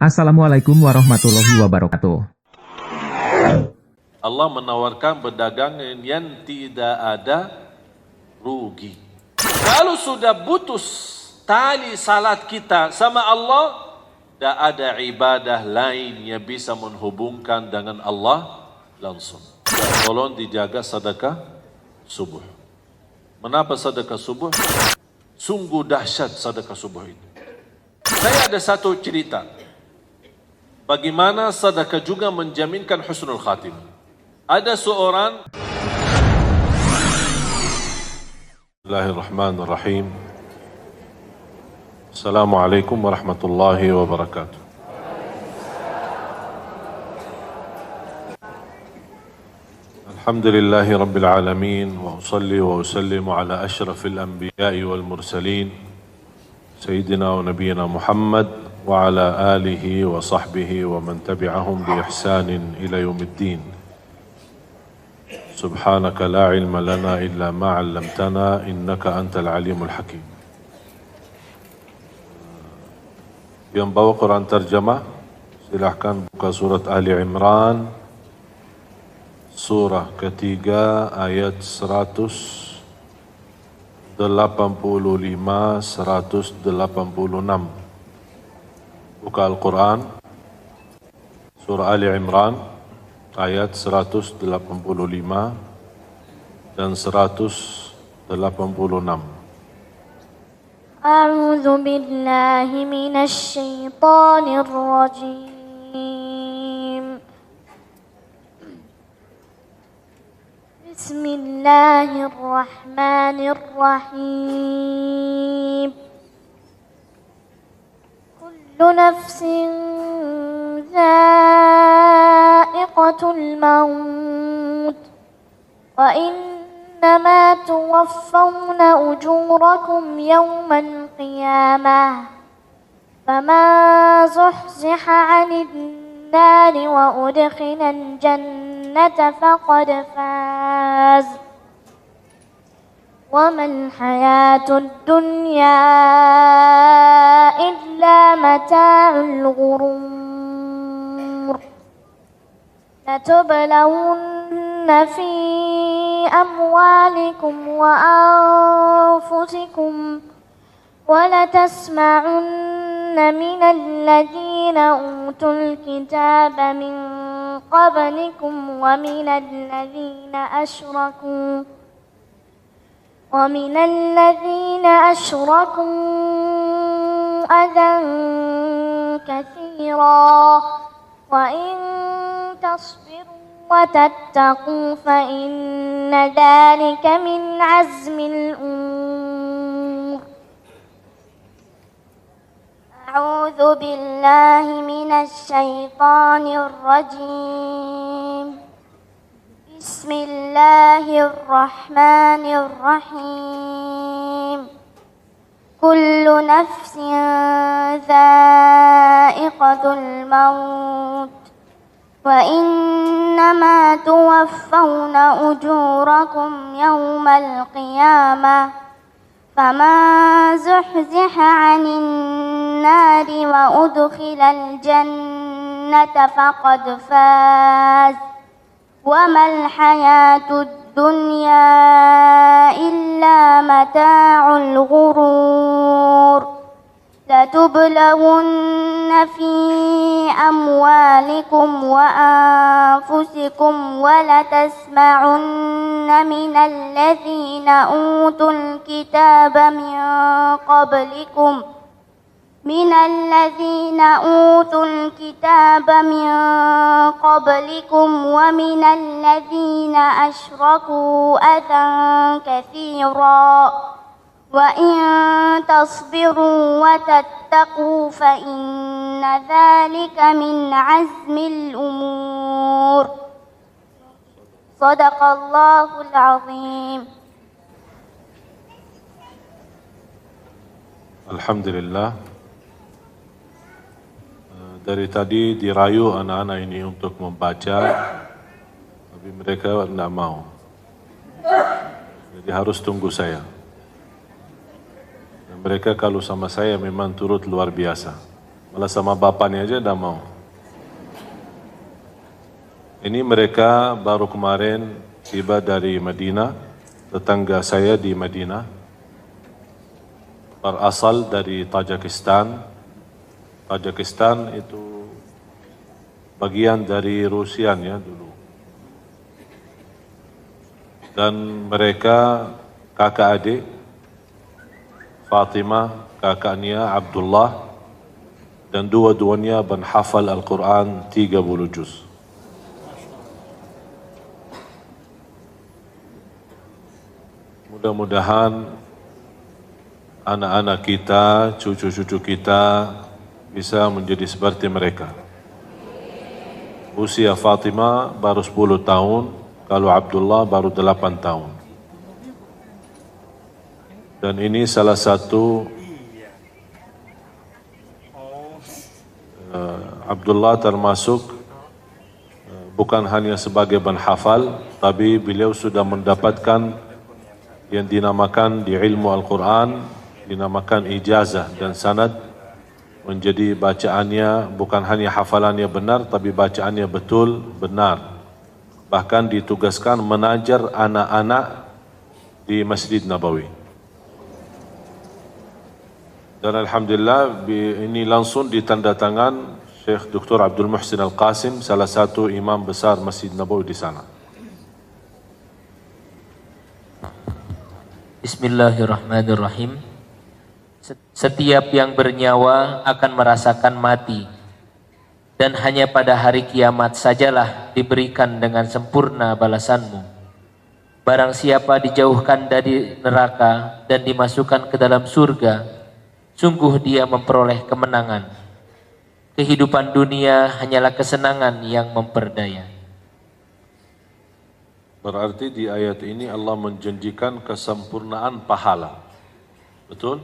Assalamualaikum warahmatullahi wabarakatuh. Allah menawarkan berdagangan yang tidak ada rugi. Kalau sudah putus tali salat kita sama Allah, tidak ada ibadah lain yang bisa menghubungkan dengan Allah langsung. Tolong dijaga sedekah subuh. Kenapa sedekah subuh? Sungguh dahsyat sedekah subuh itu. Saya ada satu cerita. Bagaimana sedekah juga menjaminkan husnul khatimah. Ada seorang. Bismillahirrahmanirrahim. Assalamualaikum warahmatullahi wabarakatuh. Alhamdulillahi rabbil alamin. Wa usalli wa usallimu ala ashrafil anbiya'i wal mursalin. Sayyidina wa nabiyina Muhammad. Wa ala alihi wa sahbihi wa man tabi'ahum bi ihsanin ila yaumiddin. Subhanaka la ilma lana illa ma 'allamtana innaka antal alimul hakim. Yang bawa Quran terjemah, silahkan buka surat Ali Imran, surah ketiga ayat 185, 186. Buka Al-Quran, surah Ali Imran, ayat 185 dan 186. A'udzu billahi minasy syaithanir rajim. Bismillahirrahmanirrahim. Kullu nafsin dha'iqatul maut wa innama tuwaffawna ujurakum yawmal qiyamah faman zuhziha 'anil nari wa udkhilal jannata faqad faz wa mal hayatud dunya illa mata'ul ghurur. Latublawunna fi amwalikum wa anfusikum wa latasma'unna minal ladhina utul kitaba min qablikum wa minal ladhina ashraku adan katsira wa in tasbiru wa tattaqu fa inna dhalika min azmil umur. A'udzu billahi minasy syaithanir rajim. Bismillahirrahmanirrahim. Kullu nafsin dha'iqatul maut wa innama tuwaffawna ujurakum yawmal qiyamah faman zuhziha 'anil nari wa udkhilal jannata faqad faz wa mal hayatud dunya illa mata'ul ghurur. Latublawunna fi amwalikum wa anfusikum wa latasma'unna minal ladhina utul kitaba min qablikum wa minal ladhina ashraku adan katsira wa in tasbiru wa tattaqu fa inna dhalika min azmil umur. Sadaqallahul azim. Alhamdulillah. Dari tadi dirayu anak-anak ini untuk membaca, tapi mereka tidak mau. Jadi harus tunggu saya. Dan mereka kalau sama saya memang turut luar biasa. Malah sama bapaknya aja dah mau. Ini mereka baru kemarin tiba dari Madinah, tetangga saya di Madinah, berasal dari Tajikistan. Tajikistan itu bagian dari Rusia ya dulu. Dan mereka kakak adik, Fatimah, kakaknya Abdullah, dan dua-duanya menghafal Al-Quran 30 juz. Mudah-mudahan anak-anak kita, cucu-cucu kita bisa menjadi seperti mereka. Usia Fatimah baru 10 tahun, kalau Abdullah baru 8 tahun. Dan ini salah satu Abdullah termasuk bukan hanya sebagai penghafal, tapi beliau sudah mendapatkan yang dinamakan di ilmu Al-Quran, dinamakan ijazah dan sanad, menjadi bacaannya bukan hanya hafalannya benar, tapi bacaannya betul benar. Bahkan ditugaskan mengajar anak-anak di Masjid Nabawi. Dan Alhamdulillah ini langsung ditandatangan Syekh Dr. Abdul Muhsin Al-Qasim, salah satu imam besar Masjid Nabawi di sana. Bismillahirrahmanirrahim. Setiap yang bernyawa akan merasakan mati, dan hanya pada hari kiamat sajalah diberikan dengan sempurna balasanmu. Barang siapa dijauhkan dari neraka dan dimasukkan ke dalam surga, sungguh dia memperoleh kemenangan. Kehidupan dunia hanyalah kesenangan yang memperdaya. Berarti di ayat ini Allah menjanjikan kesempurnaan pahala. Betul?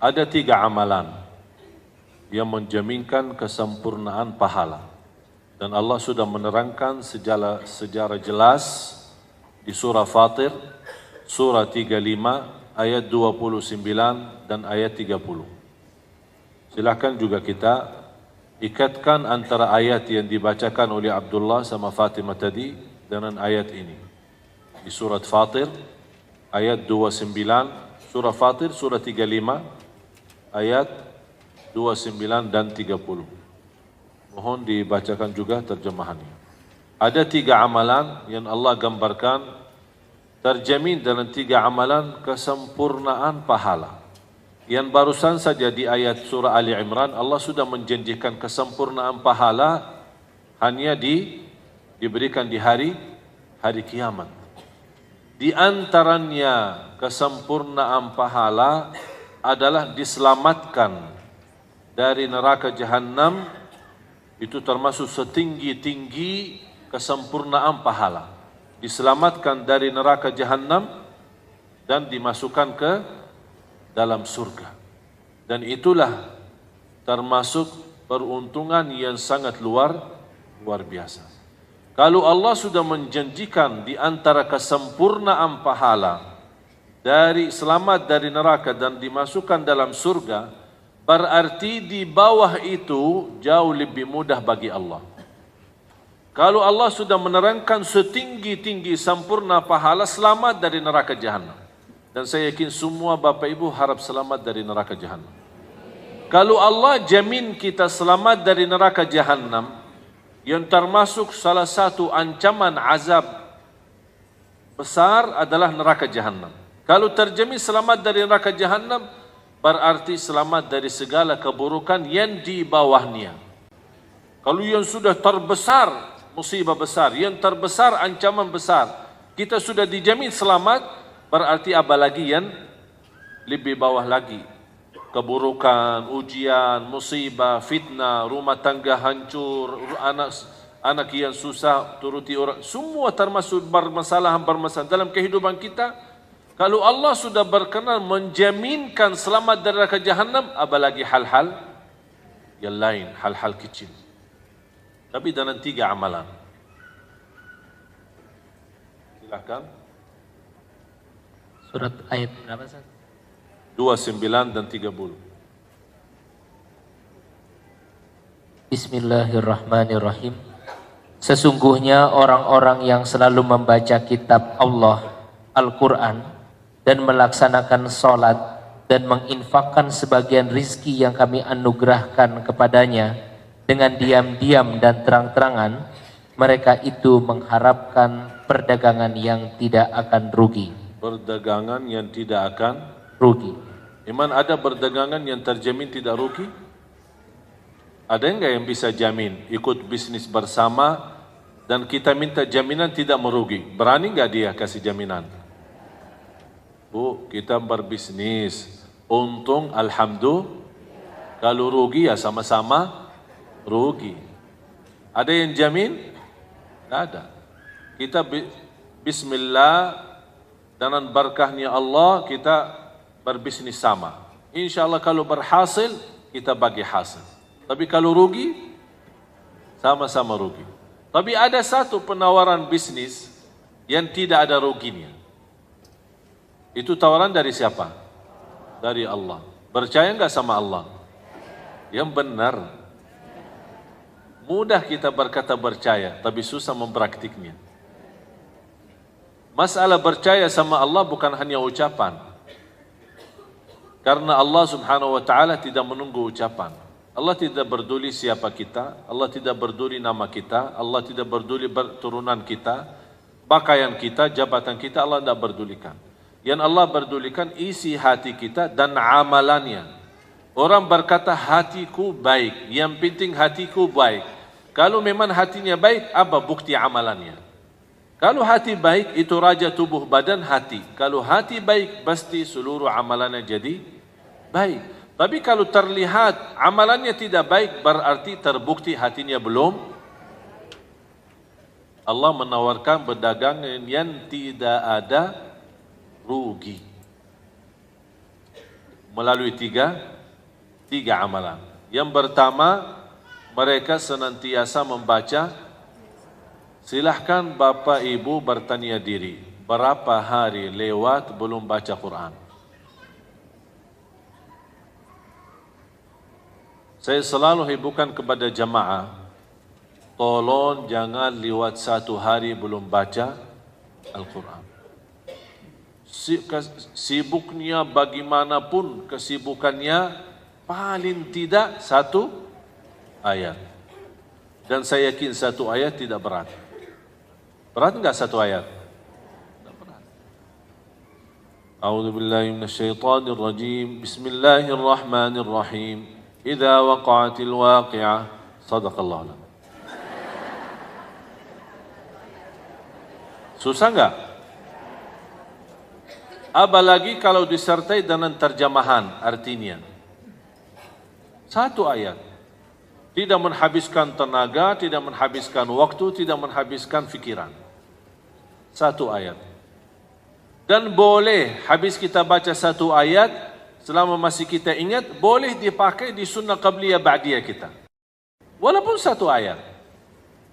Ada 3 amalan yang menjaminkan kesempurnaan pahala. Dan Allah sudah menerangkan sejarah jelas di surah Fatir, surah 35, ayat 29 dan ayat 30. Silakan juga kita ikatkan antara ayat yang dibacakan oleh Abdullah sama Fatimah tadi dengan ayat ini. Di surat Fatir, ayat 29, surah Fatir, surah 35, ayat 29 dan 30. Mohon dibacakan juga terjemahannya. Ada 3 amalan yang Allah gambarkan terjamin dalam 3 amalan kesempurnaan pahala. Yang barusan saja di ayat surah Ali Imran, Allah sudah menjanjikan kesempurnaan pahala hanya diberikan di hari kiamat. Di antaranya kesempurnaan pahala adalah diselamatkan dari neraka jahanam, itu termasuk setinggi-tinggi kesempurnaan pahala. Diselamatkan dari neraka jahanam dan dimasukkan ke dalam surga. Dan itulah termasuk peruntungan yang sangat luar biasa. Kalau Allah sudah menjanjikan di antara kesempurnaan pahala dari selamat dari neraka dan dimasukkan dalam surga, berarti di bawah itu jauh lebih mudah bagi Allah. Kalau Allah sudah menerangkan setinggi-tinggi sempurna pahala selamat dari neraka jahanam. Dan saya yakin semua Bapak Ibu harap selamat dari neraka jahanam. Kalau Allah jamin kita selamat dari neraka jahanam, yang termasuk salah satu ancaman azab besar adalah neraka jahanam. Kalau terjamin selamat dari neraka jahanam, berarti selamat dari segala keburukan yang di bawahnya. Kalau yang sudah terbesar musibah besar, yang terbesar ancaman besar, kita sudah dijamin selamat, berarti apalagi yang lebih bawah lagi. Keburukan, ujian, musibah, fitnah, rumah tangga hancur, anak yang susah turuti orang, semua termasuk bermasalahan dalam kehidupan kita. Kalau Allah sudah berkenan menjaminkan selamat dari neraka jahanam, apalagi hal-hal yang lain, hal-hal kecil. Tapi dalam 3 amalan. Silakan. Surat ayat berapa, Ustaz? 29 dan 30. Bismillahirrahmanirrahim. Sesungguhnya orang-orang yang selalu membaca kitab Allah, Al-Quran, dan melaksanakan sholat dan menginfakkan sebagian rizki yang kami anugerahkan kepadanya dengan diam-diam dan terang-terangan, mereka itu mengharapkan perdagangan yang tidak akan rugi. Perdagangan yang tidak akan Rugi. Iman, ada perdagangan yang terjamin tidak rugi? Ada enggak yang bisa jamin ikut bisnis bersama dan kita minta jaminan tidak merugi? Berani enggak dia kasih jaminan? Bu, kita berbisnis, untung alhamdulillah, kalau rugi ya sama-sama rugi. Ada yang jamin? Tidak ada. Kita bismillah, dengan berkahnya Allah kita berbisnis sama. Insya Allah kalau berhasil kita bagi hasil. Tapi kalau rugi, sama-sama rugi. Tapi ada satu penawaran bisnis yang tidak ada ruginya. Itu tawaran dari siapa? Dari Allah. Percaya enggak sama Allah? Yang benar. Mudah kita berkata percaya, tapi susah mempraktiknya. Masalah percaya sama Allah bukan hanya ucapan. Karena Allah subhanahu wa ta'ala tidak menunggu ucapan. Allah tidak peduli siapa kita, Allah tidak peduli nama kita, Allah tidak peduli turunan kita, pakaian kita, jabatan kita, Allah tidak pedulikan. Yang Allah pedulikan isi hati kita dan amalannya. Orang berkata hatiku baik, yang penting hatiku baik. Kalau memang hatinya baik, apa bukti amalannya? Kalau hati baik itu raja tubuh badan hati. Kalau hati baik pasti seluruh amalannya jadi baik. Tapi kalau terlihat amalannya tidak baik berarti terbukti hatinya belum. Allah menawarkan perdagangan yang tidak ada rugi. Melalui tiga amalan. Yang pertama, mereka senantiasa membaca. Silahkan Bapak Ibu bertanya diri, berapa hari lewat belum baca Quran? Saya selalu hiburkan kepada jamaah, tolong jangan lewat 1 hari belum baca Al-Quran. Sibuknya bagaimanapun kesibukannya, paling tidak 1 ayat. Dan saya yakin 1 ayat tidak berat. Berat enggak 1 ayat? Tidak berat. A'udzu billahi minasyaitonir rajim. Bismillahirrahmanirrahim. Idza waqa'atil waqi'ah. Shadaqallahu. Susah enggak? Apalagi kalau disertai dengan terjemahan artinya. 1 ayat. Tidak menghabiskan tenaga, tidak menghabiskan waktu, tidak menghabiskan fikiran. 1 ayat. Dan boleh habis kita baca 1 ayat, selama masih kita ingat, boleh dipakai di sunnah qabliyah ba'diyah kita. Walaupun 1 ayat.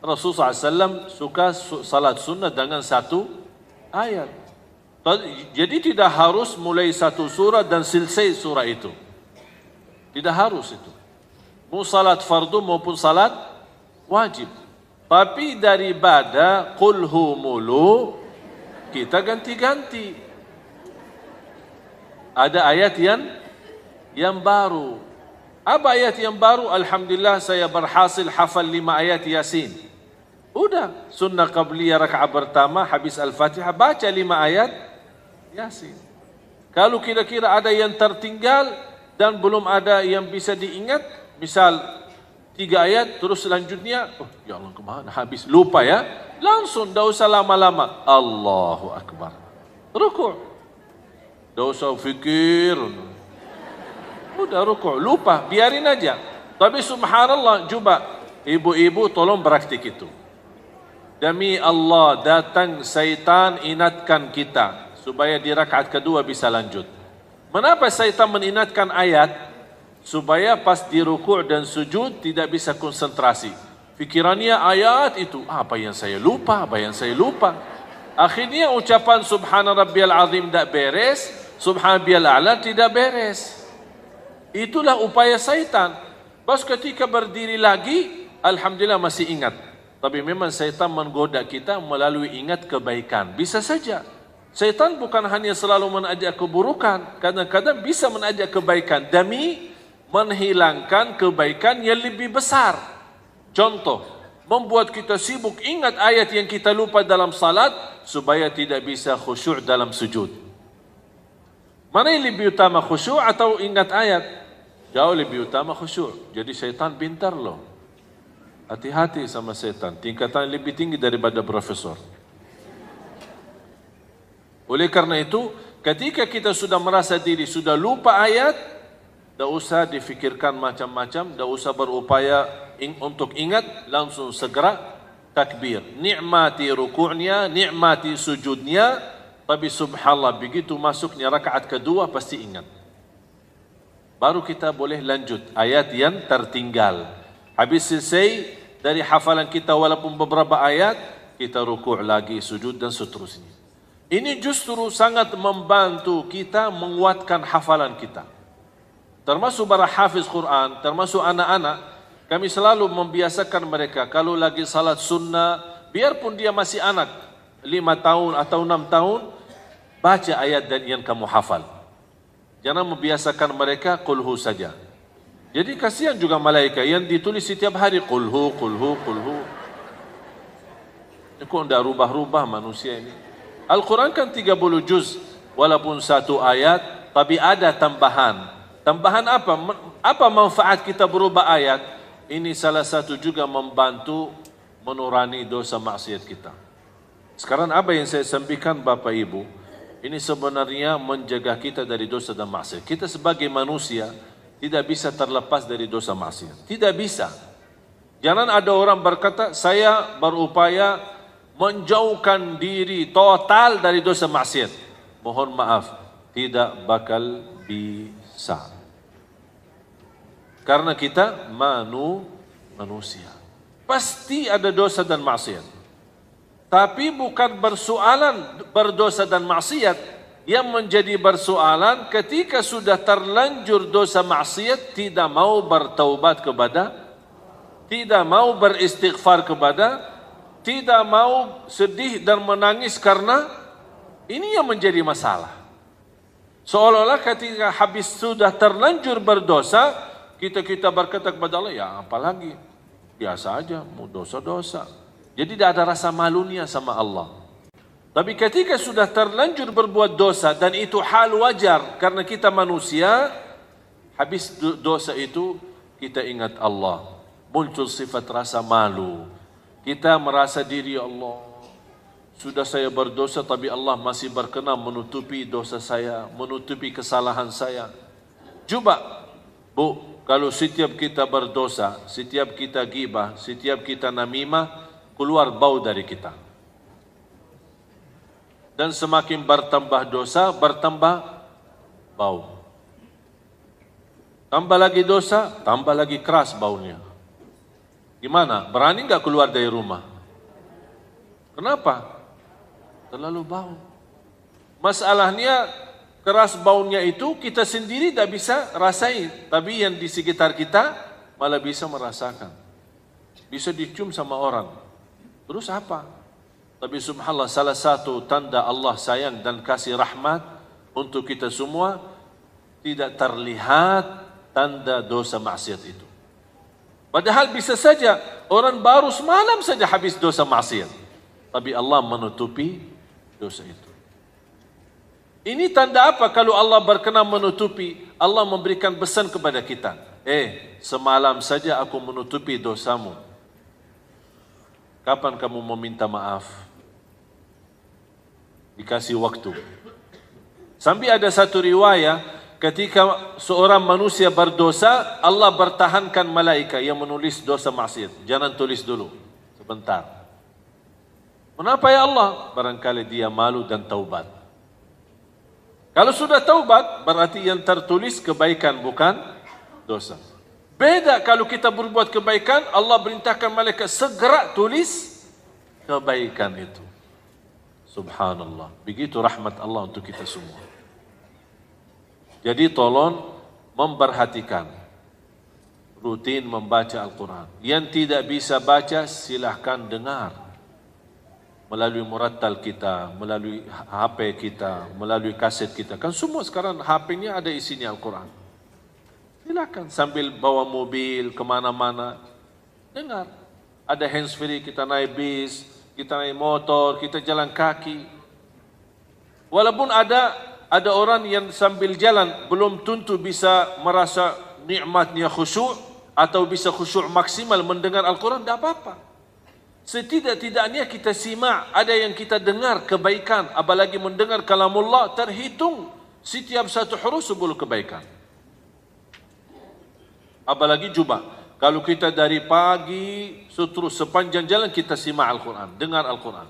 Rasulullah SAW suka salat sunnah dengan 1 ayat. Jadi tidak harus mulai 1 surah dan selesai surah itu. Tidak harus itu. Mau salat fardu maupun salat wajib. Tapi daripada qulhu mulu, kita ganti-ganti. Ada ayat yang baru. Apa ayat yang baru? Alhamdulillah saya berhasil hafal 5 ayat Yasin. Udah, sunnah qabliyah rakaat pertama habis Al-Fatihah baca 5 ayat Yasin. Kalau kira-kira ada yang tertinggal dan belum ada yang bisa diingat, misal 3 ayat terus selanjutnya, oh ya Allah kemana habis, lupa ya, langsung dah usah lama-lama, Allahu Akbar, rukuk, dah usah fikir, udah rukuk, lupa, biarin aja. Tapi subhanallah, coba ibu-ibu tolong praktik itu. Demi Allah, datang syaitan ingatkan kita supaya di rakaat kedua bisa lanjut. Mengapa syaitan mengingatkan ayat? Supaya pas di rukuk dan sujud tidak bisa konsentrasi. Fikirannya ayat itu, apa yang saya lupa, apa yang saya lupa. Akhirnya ucapan subhana rabbiyal azim tidak beres, subhana rabbiyal a'la tidak beres. Itulah upaya syaitan. Pas ketika berdiri lagi, alhamdulillah masih ingat. Tapi memang syaitan menggoda kita melalui ingat kebaikan. Bisa saja. Syaitan bukan hanya selalu mengajak keburukan, kadang-kadang bisa mengajak kebaikan demi menghilangkan kebaikan yang lebih besar. Contoh, membuat kita sibuk ingat ayat yang kita lupa dalam salat supaya tidak bisa khusyuk dalam sujud. Mana yang lebih utama, khusyuk atau ingat ayat? Jauh lebih utama khusyuk. Jadi syaitan pintar loh. Hati-hati sama syaitan, tingkatan lebih tinggi daripada profesor. Oleh karena itu, ketika kita sudah merasa diri sudah lupa ayat, tidak usah difikirkan macam-macam, tidak usah berupaya untuk ingat, langsung segera takbir. Nikmati ruku'nya, nikmati sujudnya, tapi subhanallah begitu masuknya rakaat kedua pasti ingat. Baru kita boleh lanjut ayat yang tertinggal. Habis selesai dari hafalan kita walaupun beberapa ayat, kita ruku' lagi, sujud dan seterusnya. Ini justru sangat membantu kita menguatkan hafalan kita. Termasuk para hafiz Quran, termasuk anak-anak, kami selalu membiasakan mereka kalau lagi salat sunnah, biarpun dia masih anak 5 tahun atau 6 tahun, baca ayat dan yang kamu hafal. Jangan membiasakan mereka qulhu saja. Jadi kasihan juga malaikat yang ditulis setiap hari qulhu, qulhu, qulhu. Ini kok tidak rubah-rubah manusia ini. Al-Quran kan 30 juz, walaupun satu ayat, tapi ada tambahan. Tambahan apa? Apa manfaat kita berubah ayat? Ini salah satu juga membantu menurani dosa maksiat kita. Sekarang apa yang saya sampaikan Bapak Ibu, ini sebenarnya menjaga kita dari dosa dan maksiat. Kita sebagai manusia tidak bisa terlepas dari dosa maksiat. Tidak bisa. Jangan ada orang berkata, saya berupaya menjauhkan diri total dari dosa maksiat. Mohon maaf, tidak bakal bisa. Karena kita manusia. Pasti ada dosa dan maksiat. Tapi bukan bersoalan berdosa dan maksiat. Yang menjadi bersoalan ketika sudah terlanjur dosa maksiat, tidak mau bertaubat kepada, tidak mau beristighfar kepada, tidak mau sedih dan menangis karena ini yang menjadi masalah. Seolah-olah ketika habis sudah terlanjur berdosa, kita berkata kepada Allah, ya apalagi, biasa aja, mau dosa-dosa. Jadi tidak ada rasa malunya sama Allah. Tapi ketika sudah terlanjur berbuat dosa, dan itu hal wajar karena kita manusia, habis dosa itu kita ingat Allah. Muncul sifat rasa malu. Kita merasa diri, Allah, sudah saya berdosa tapi Allah masih berkenan menutupi dosa saya, menutupi kesalahan saya. Coba, Bu, kalau setiap kita berdosa, setiap kita ghibah, setiap kita namimah, keluar bau dari kita. Dan semakin bertambah dosa, bertambah bau. Tambah lagi dosa, tambah lagi keras baunya. Gimana? Berani nggak keluar dari rumah? Kenapa? Terlalu bau. Masalahnya keras baunya itu kita sendiri tidak bisa rasain, tapi yang di sekitar kita malah bisa merasakan. Bisa dicium sama orang. Terus apa? Tapi subhanallah, salah satu tanda Allah sayang dan kasih rahmat untuk kita semua, tidak terlihat tanda dosa maksiat itu. Padahal bisa saja orang baru semalam saja habis dosa maksiat, tapi Allah menutupi dosa itu. Ini tanda apa? Kalau Allah berkenan menutupi, Allah memberikan pesan kepada kita, semalam saja aku menutupi dosamu, kapan kamu meminta maaf? Dikasih waktu. Sampai ada satu riwayat, ketika seorang manusia berdosa, Allah bertahankan malaikat yang menulis dosa maksiat. Jangan tulis dulu, sebentar. Kenapa ya Allah? Barangkali dia malu dan taubat. Kalau sudah taubat, berarti yang tertulis kebaikan, bukan dosa. Beda kalau kita berbuat kebaikan, Allah perintahkan malaikat segera tulis kebaikan itu. Subhanallah. Begitu rahmat Allah untuk kita semua. Jadi tolong memperhatikan. rutin membaca Al-Quran. Yang tidak bisa baca, silahkan dengar melalui murattal kita, melalui HP kita, melalui kaset kita. Kan semua sekarang HP-nya ada isinya Al-Quran. Silakan sambil bawa mobil kemana-mana, dengar. Ada handsfree, kita naik bis, kita naik motor, kita jalan kaki. Walaupun ada orang yang sambil jalan belum tentu bisa merasa nikmatnya khusyuk atau bisa khusyuk maksimal mendengar Al-Quran, tidak apa-apa. Setidak-tidaknya kita simak, ada yang kita dengar kebaikan, apalagi mendengar kalamullah, terhitung setiap satu huruf 10 kebaikan. Apalagi coba, kalau kita dari pagi terus sepanjang jalan kita simak Al-Quran, dengar Al-Quran.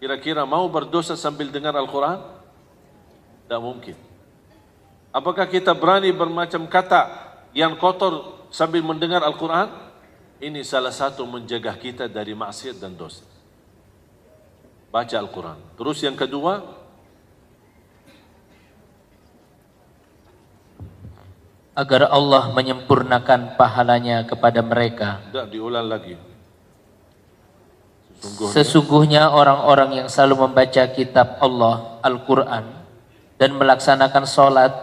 Kira-kira mau berdosa sambil dengar Al-Quran? Tidak mungkin. Apakah kita berani bermacam kata yang kotor sambil mendengar Al-Quran? Ini salah satu menjaga kita dari maksiat dan dosa. Baca Al-Quran. Terus yang kedua, agar Allah menyempurnakan pahalanya kepada mereka. tidak diulang lagi. Sesungguhnya orang-orang yang selalu membaca kitab Allah, Al-Quran, dan melaksanakan salat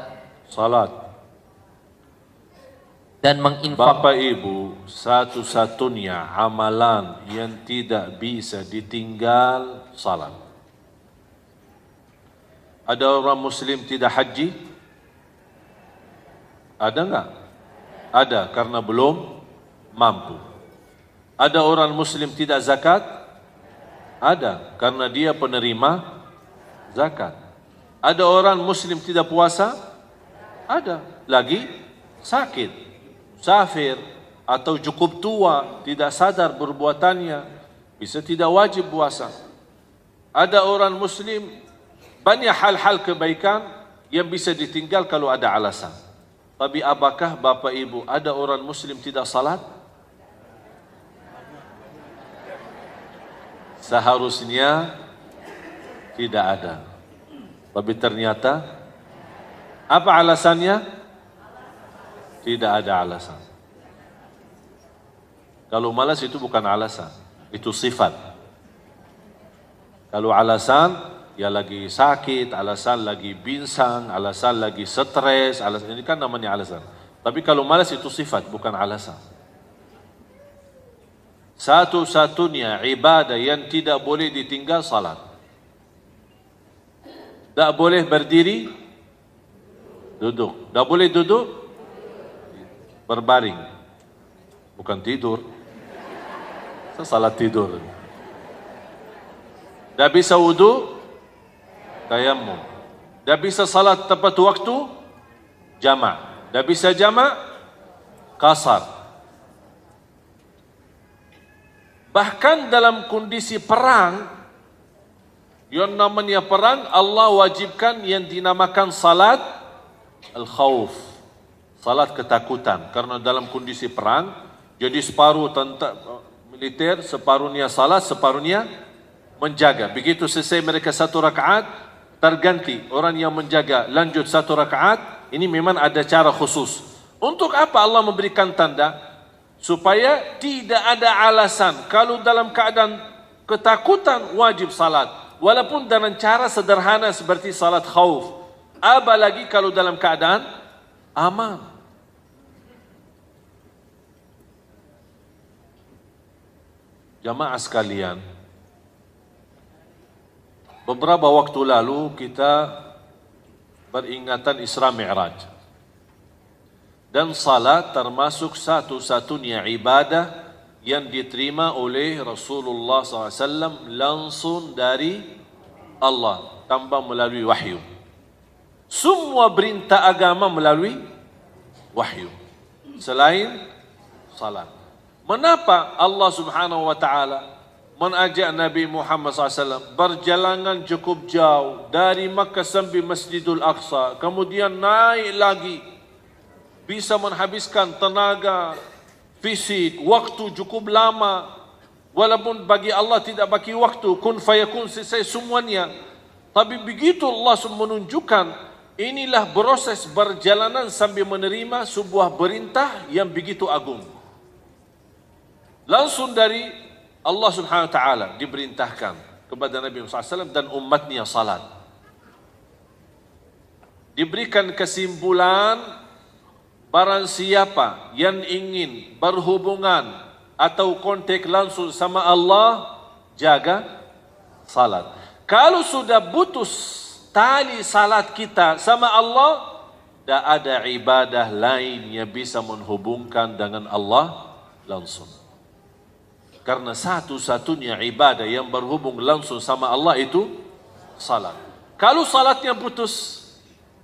dan menginfak. Bapak Ibu, satu-satunya amalan yang tidak bisa ditinggal salat. Ada orang Muslim tidak haji? Ada enggak? Ada, karena belum mampu. Ada orang Muslim tidak zakat? Ada, karena dia penerima zakat. Ada orang Muslim tidak puasa? Ada, lagi sakit, musafir, atau cukup tua, tidak sadar perbuatannya, bisa tidak wajib puasa. Ada orang Muslim, banyak hal-hal kebaikan yang bisa ditinggal kalau ada alasan. Tapi apakah Bapak Ibu ada orang Muslim tidak salat? Seharusnya tidak ada. Tapi ternyata apa alasannya? Tidak ada alasan. Kalau malas itu bukan alasan, itu sifat. Kalau alasan, ya lagi sakit, alasan lagi binsang, alasan lagi stres, alasan ini kan namanya alasan. Tapi kalau malas itu sifat, bukan alasan. Satu-satunya ibadah yang tidak boleh ditinggal salat. Tak boleh berdiri, duduk. Tak boleh duduk, berbaring. Bukan tidur. Salat tidur. Tak bisa wudu, tayammum. Tak bisa salat tepat waktu, jamak. Tak bisa jamak, qasar. Bahkan dalam kondisi perang, yang namanya perang, Allah wajibkan yang dinamakan salat al-khawf, salat ketakutan. Karena dalam kondisi perang, jadi separuh militer, separuhnya salat, separuhnya menjaga. Begitu selesai mereka satu rakaat, terganti orang yang menjaga lanjut satu rakaat. Ini memang ada cara khusus. Untuk apa Allah memberikan tanda? Supaya tidak ada alasan. Kalau dalam keadaan ketakutan wajib salat, walaupun dengan cara sederhana seperti salat khauf. Apalagi kalau dalam keadaan aman. Jamaah sekalian, beberapa waktu lalu kita beringatan Isra Mi'raj. Dan salat termasuk satu-satunya ibadah yang diterima oleh Rasulullah SAW langsung dari Allah tanpa melalui wahyu. Semua perintah agama melalui wahyu selain salat. Mengapa Allah Subhanahu wa taala mengajak Nabi Muhammad SAW berjalan cukup jauh dari Makkah sampai Masjidul Aqsa, kemudian naik lagi, bisa menghabiskan tenaga, fisik, waktu cukup lama. Walaupun bagi Allah tidak bagi waktu, kun fayakun, selesai semuanya. Tapi begitu Allah menunjukkan inilah proses perjalanan sambil menerima sebuah perintah yang begitu agung. Langsung dari Allah Subhanahu wa taala diperintahkan kepada Nabi Muhammad SAW dan umatnya salat. Diberikan kesimpulan, barang siapa yang ingin berhubungan atau kontak langsung sama Allah, jaga salat. Kalau sudah putus tali salat kita sama Allah, tak ada ibadah lain yang bisa menghubungkan dengan Allah langsung. Karena satu-satunya ibadah yang berhubung langsung sama Allah itu salat. Kalau salatnya putus,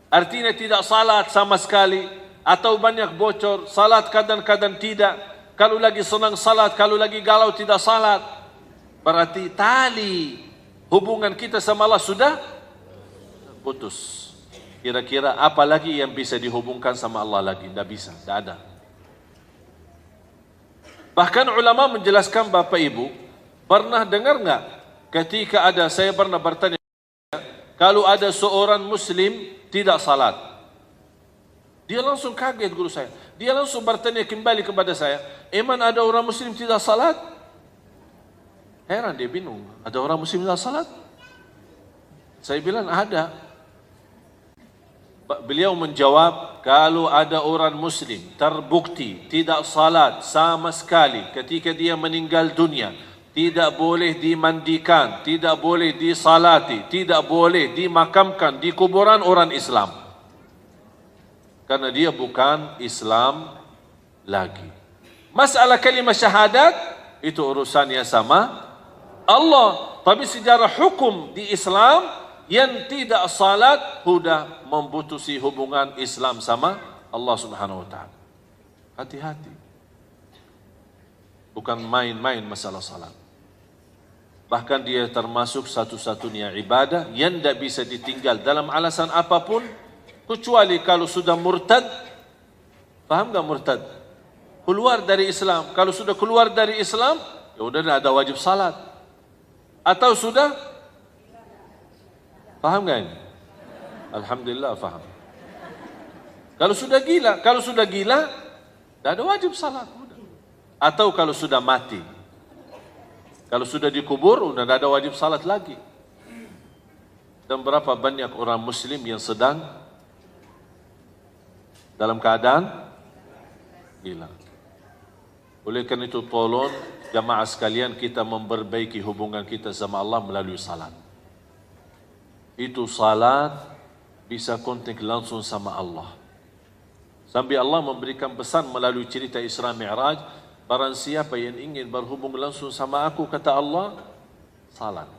artinya tidak salat sama sekali, atau banyak bocor, salat kadang-kadang tidak, kalau lagi senang salat, kalau lagi galau tidak salat, berarti tali hubungan kita sama Allah sudah putus. Kira-kira apa lagi yang bisa dihubungkan sama Allah lagi? Tidak bisa, tidak ada. Bahkan ulama menjelaskan, Bapak Ibu, pernah dengar nggak ketika saya pernah bertanya, kalau ada seorang muslim tidak salat, dia langsung kaget guru saya. Dia langsung bertanya kembali kepada saya, emang ada orang muslim tidak salat? Heran, dia bingung, ada orang muslim tidak salat? Saya bilang ada. Beliau menjawab, kalau ada orang muslim terbukti tidak salat sama sekali ketika dia meninggal dunia, tidak boleh dimandikan, tidak boleh disalati, tidak boleh dimakamkan di kuburan orang Islam, karena dia bukan Islam lagi. Masalah kalimat syahadat itu urusannya sama Allah, tapi secara hukum di Islam, yang tidak salat sudah memputusi hubungan Islam sama Allah Subhanahu wa taala. Hati-hati. Bukan main-main masalah salat. Bahkan dia termasuk satu-satunya ibadah yang tidak bisa ditinggal dalam alasan apapun, kecuali kalau sudah murtad. Paham enggak murtad? Keluar dari Islam. Kalau sudah keluar dari Islam, ya udah tidak ada wajib salat. Atau sudah, faham kan? Alhamdulillah faham. Kalau sudah gila, tidak ada wajib salat. Atau kalau sudah mati, kalau sudah dikubur, sudah tidak ada wajib salat lagi. Dan berapa banyak orang muslim yang sedang dalam keadaan gila. Oleh karena itu tolong jamaah sekalian, kita memperbaiki hubungan kita sama Allah melalui salat. Itu salat bisa kontak langsung sama Allah. Sampai Allah memberikan pesan melalui cerita Isra Mi'raj, barang siapa yang ingin berhubung langsung sama aku, kata Allah, salat.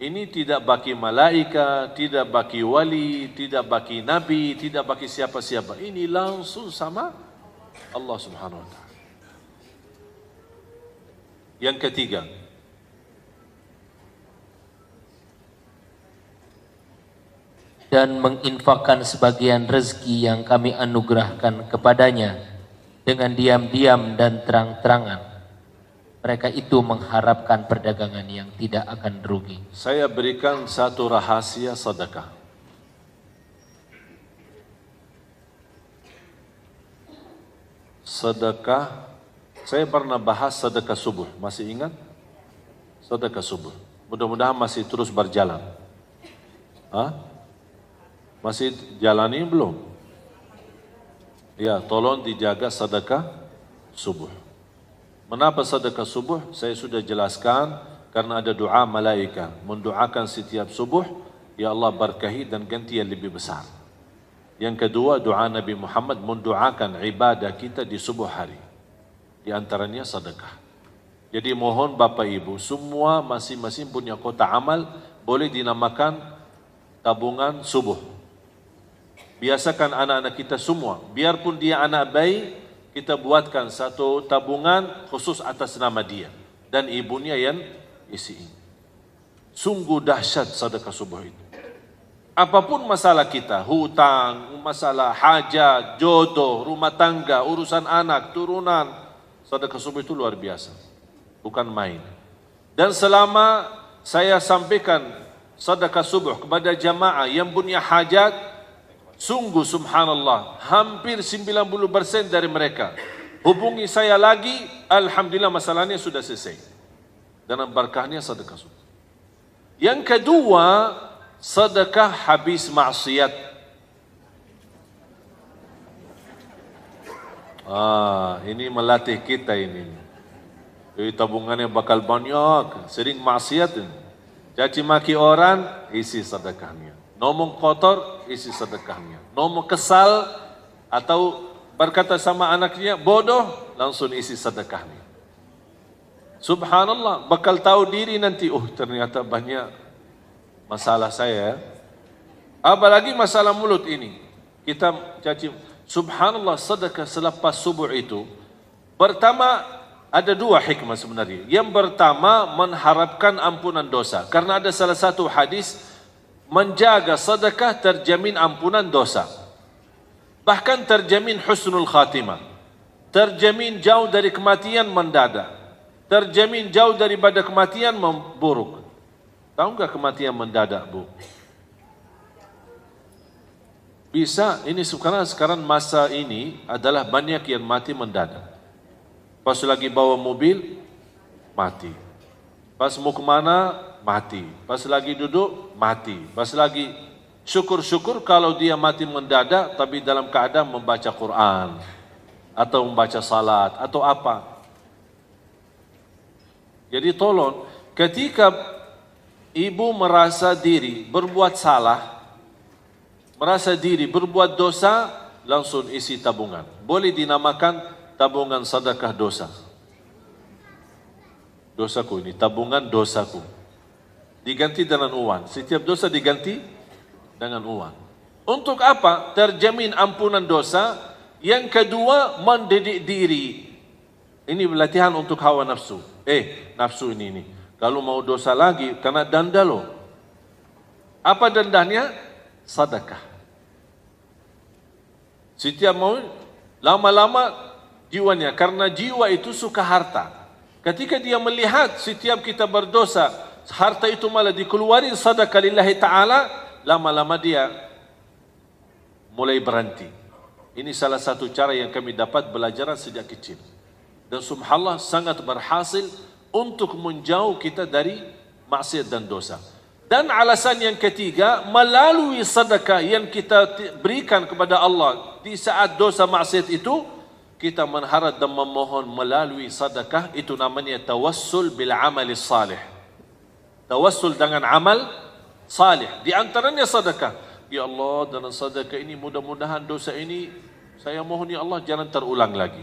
Ini tidak bagi malaikat, tidak bagi wali, tidak bagi nabi, tidak bagi siapa-siapa. Ini langsung sama Allah Subhanahu wa taala. Yang ketiga, dan menginfakkan sebagian rezeki yang kami anugerahkan kepadanya dengan diam-diam dan terang-terangan. Mereka itu mengharapkan perdagangan yang tidak akan rugi. Saya berikan satu rahasia sedekah. Sedekah, saya pernah bahas sedekah subuh, masih ingat? Sedekah subuh. Mudah-mudahan masih terus berjalan. Masih jalani belum? Ya, tolong dijaga sedekah subuh. Menapa sedekah subuh? Saya sudah jelaskan, karena ada doa malaikat mendoakan setiap subuh, ya Allah berkahi dan ganti yang lebih besar. Yang kedua, doa Nabi Muhammad mendoakan ibadah kita di subuh hari. Di antaranya sedekah. Jadi mohon Bapak Ibu, semua masing-masing punya kotak amal, boleh dinamakan tabungan subuh. Biasakan anak-anak kita semua, biarpun dia anak bayi, kita buatkan satu tabungan khusus atas nama dia dan ibunya yang isiin. Sungguh dahsyat sedekah subuh itu. Apapun masalah kita, hutang, masalah hajat, jodoh, rumah tangga, urusan anak, turunan, sedekah subuh itu luar biasa, bukan main. Dan selama saya sampaikan sedekah subuh kepada jamaah yang punya hajat, Sungguh subhanallah, hampir 90% dari mereka hubungi saya lagi, alhamdulillah masalahnya sudah selesai. Dan berkahnya sedekah. Yang kedua, sedekah habis maksiat. Ini melatih kita ini. Jadi tabungannya bakal banyak, sering maksiat. Caci maki orang, isi sedekahnya. Ngomong kotor, isi sedekahnya. Ngomong kesal atau berkata sama anaknya bodoh, langsung isi sedekahnya. Subhanallah, bakal tahu diri nanti, oh ternyata banyak masalah saya. Apalagi masalah mulut ini. Kita caci, subhanallah, sedekah selepas subuh itu, pertama ada dua hikmah sebenarnya. Yang pertama, mengharapkan ampunan dosa. Karena ada salah satu hadis, menjaga sedekah terjamin ampunan dosa. Bahkan terjamin husnul khatimah. Terjamin jauh dari kematian mendadak. Terjamin jauh daripada kematian memburuk. Tahu enggak kematian mendadak, Bu? Bisa, ini sekarang masa ini adalah banyak yang mati mendadak. Pas lagi bawa mobil, mati. Pas mau kemana, mati. Pas lagi duduk, mati. Pas lagi syukur-syukur kalau dia mati mendadak, tapi dalam keadaan membaca Quran atau membaca salat atau apa. Jadi tolong, ketika ibu merasa diri berbuat salah, merasa diri berbuat dosa, langsung isi tabungan. Boleh dinamakan tabungan sedekah dosa. Dosaku ini, tabungan dosaku. Diganti dengan uang. Setiap dosa diganti dengan uang. Untuk apa? Terjamin ampunan dosa. Yang kedua, mendidik diri. Ini latihan untuk hawa nafsu. Nafsu ini. Kalau mau dosa lagi, kena denda loh. Apa dendanya? Sedekah. Setiap mau, lama-lama jiwanya. Karena jiwa itu suka harta. Ketika dia melihat setiap kita berdosa, harta itu malah dikeluarin sedekah lillahi ta'ala, lama-lama dia mulai berhenti. Ini salah satu cara yang kami dapat belajar sejak kecil. Dan subhanallah sangat berhasil untuk menjauh kita dari maksiat dan dosa. Dan alasan yang ketiga, melalui sedekah yang kita berikan kepada Allah di saat dosa maksiat itu, kita mengharap dan memohon melalui sedekah, itu namanya tawassul bil amali salih. Tawassul dengan amal salih. Di antaranya sedekah. Ya Allah, dengan sedekah ini mudah-mudahan dosa ini saya mohon ya Allah jangan terulang lagi.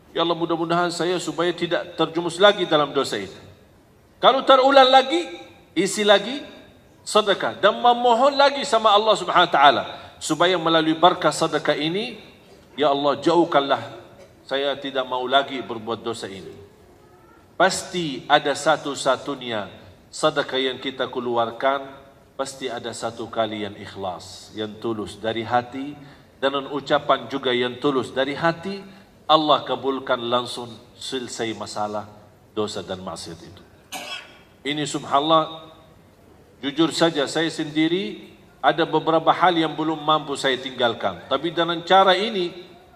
Ya Allah, mudah-mudahan saya supaya tidak terjumus lagi dalam dosa itu. Kalau terulang lagi, isi lagi sedekah dan memohon lagi sama Allah Subhanahu wa taala supaya melalui berkah sedekah ini, ya Allah jauhkanlah saya tidak mau lagi berbuat dosa ini. Pasti ada satu-satunya sedekah yang kita keluarkan, pasti ada satu kali yang ikhlas, yang tulus dari hati, dan ucapan juga yang tulus dari hati. Allah kabulkan langsung, selesai masalah dosa dan maksiat itu. Ini subhanallah, jujur saja saya sendiri ada beberapa hal yang belum mampu saya tinggalkan. Tapi dengan cara ini,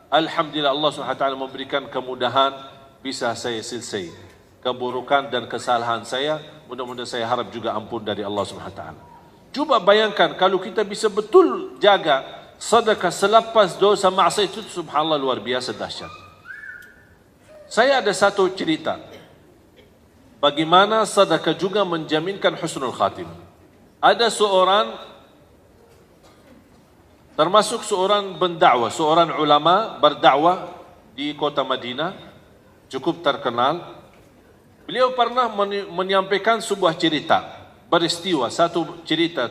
alhamdulillah Allah SWT memberikan kemudahan, bisa saya selesai keburukan dan kesalahan saya. Mudah-mudahan saya harap juga ampun dari Allah SWT. Coba bayangkan kalau kita bisa betul jaga sedekah selepas dosa maksiat itu, subhanallah luar biasa dahsyat. Saya ada satu cerita bagaimana sedekah juga menjaminkan husnul khatimah. Ada seorang, termasuk seorang pendakwah, seorang ulama berdakwah di kota Madinah, cukup terkenal. Beliau pernah menyampaikan sebuah cerita, peristiwa, satu cerita,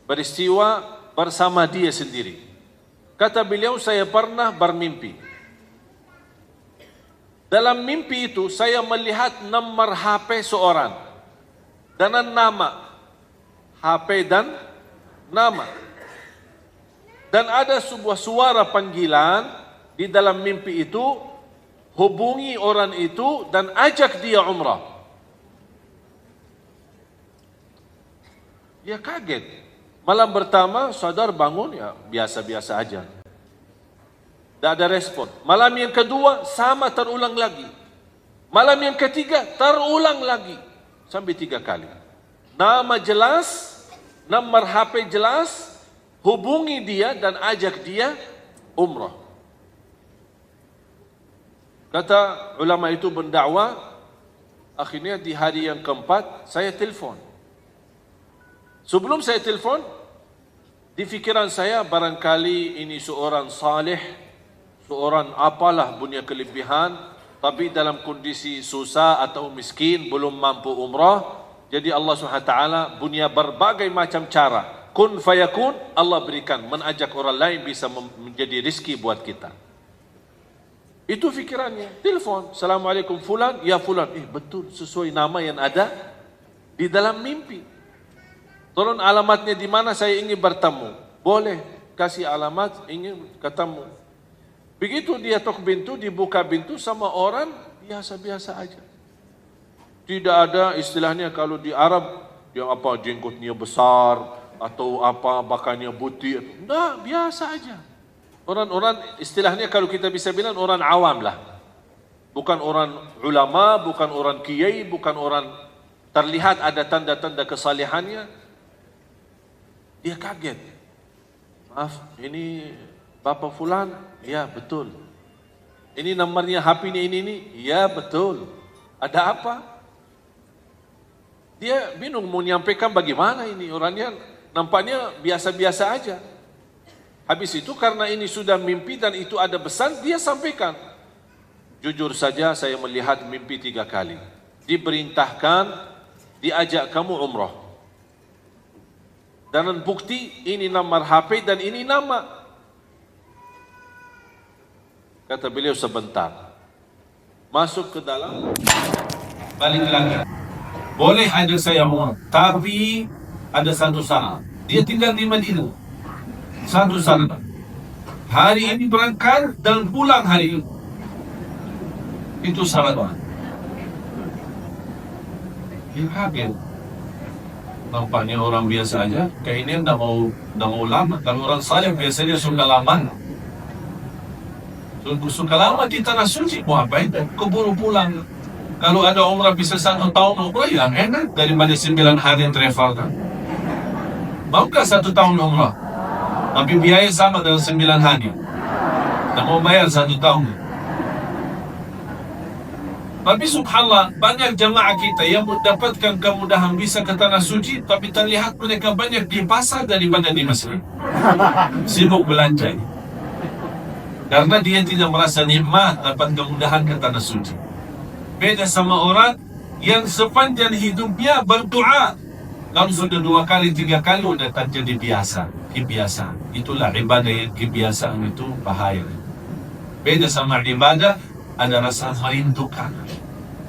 peristiwa bersama dia sendiri. Kata beliau, saya pernah bermimpi. Dalam mimpi itu, saya melihat nomor HP seorang. Dan nama. HP dan nama. Dan ada sebuah suara panggilan di dalam mimpi itu, hubungi orang itu dan ajak dia umrah. Dia kaget. Malam pertama, saudara bangun, ya biasa-biasa aja. Tidak ada respon. Malam yang kedua, sama terulang lagi. Malam yang ketiga, terulang lagi. Sampai 3 kali. Nama jelas, nomor HP jelas, hubungi dia dan ajak dia umrah. Kata ulama itu berdakwah, akhirnya di hari yang keempat, saya telefon. Sebelum saya telefon, di fikiran saya barangkali ini seorang saleh, seorang apalah punya kelebihan, tapi dalam kondisi susah atau miskin, belum mampu umrah. Jadi Allah SWT punya berbagai macam cara. Kun fayakun, Allah berikan, mengajak orang lain bisa menjadi rizki buat kita. Itu fikirannya. Telepon, Assalamualaikum fulan, ya fulan. Betul, sesuai nama yang ada di dalam mimpi. Tolong alamatnya di mana, saya ingin bertemu. Boleh, kasih alamat, ingin ketemu. Begitu dia tok pintu, dibuka pintu sama orang biasa-biasa aja. Tidak ada istilahnya kalau di Arab, yang apa jenggotnya besar, atau apa bakannya putih. Nah, biasa aja. Orang-orang istilahnya kalau kita bisa bilang orang awam lah. Bukan orang ulama, bukan orang kiai, bukan orang terlihat ada tanda-tanda kesalehannya. Dia kaget. Maaf, ini Bapak Fulan? Ya, betul. Ini nomornya HP-nya ini? Ya, betul. Ada apa? Dia bingung mau menyampaikan bagaimana ini. Orangnya nampaknya biasa-biasa aja. Habis itu karena ini sudah mimpi dan itu ada pesan, dia sampaikan. Jujur saja saya melihat mimpi 3 kali. Diperintahkan, diajak kamu umrah. Dan bukti ini nomor HP dan ini nama. Kata beliau sebentar. Masuk ke dalam, balik lagi. Boleh ada saya umrah, tapi ada satu syarat. Dia tinggal di Madinah. Satu syarat. Hari ini berangkat dan pulang hari ini. Itu syarat. Dia kaget. Nampaknya orang biasa aja. Kayak ini tidak mau lama. Kalau orang saleh biasanya suka lama. Suka lama di tanah suci. Mau apa itu? Keburu pulang. Kalau ada umrah bisa 1 tahun umrah, ya enak daripada 9 hari travel kan. Maukah 1 tahun umrah? Tapi biaya sama dengan 9 hari. Tak mau bayar 1 tahun. Tapi subhanallah, banyak jemaah kita yang mendapatkan kemudahan bisa ke tanah suci, tapi terlihat mereka banyak di pasar daripada di masjid. Sibuk belanja. Karena dia tidak merasa nikmat dapat kemudahan ke tanah suci. Beda sama orang yang sepanjang hidupnya berdoa. Kalau sudah 2 kali, 3 kali sudah terjadi biasa. Kebiasaan. Itulah ibadah yang kebiasaan itu bahaya. Beda sama ibadah, ada rasa merindukan.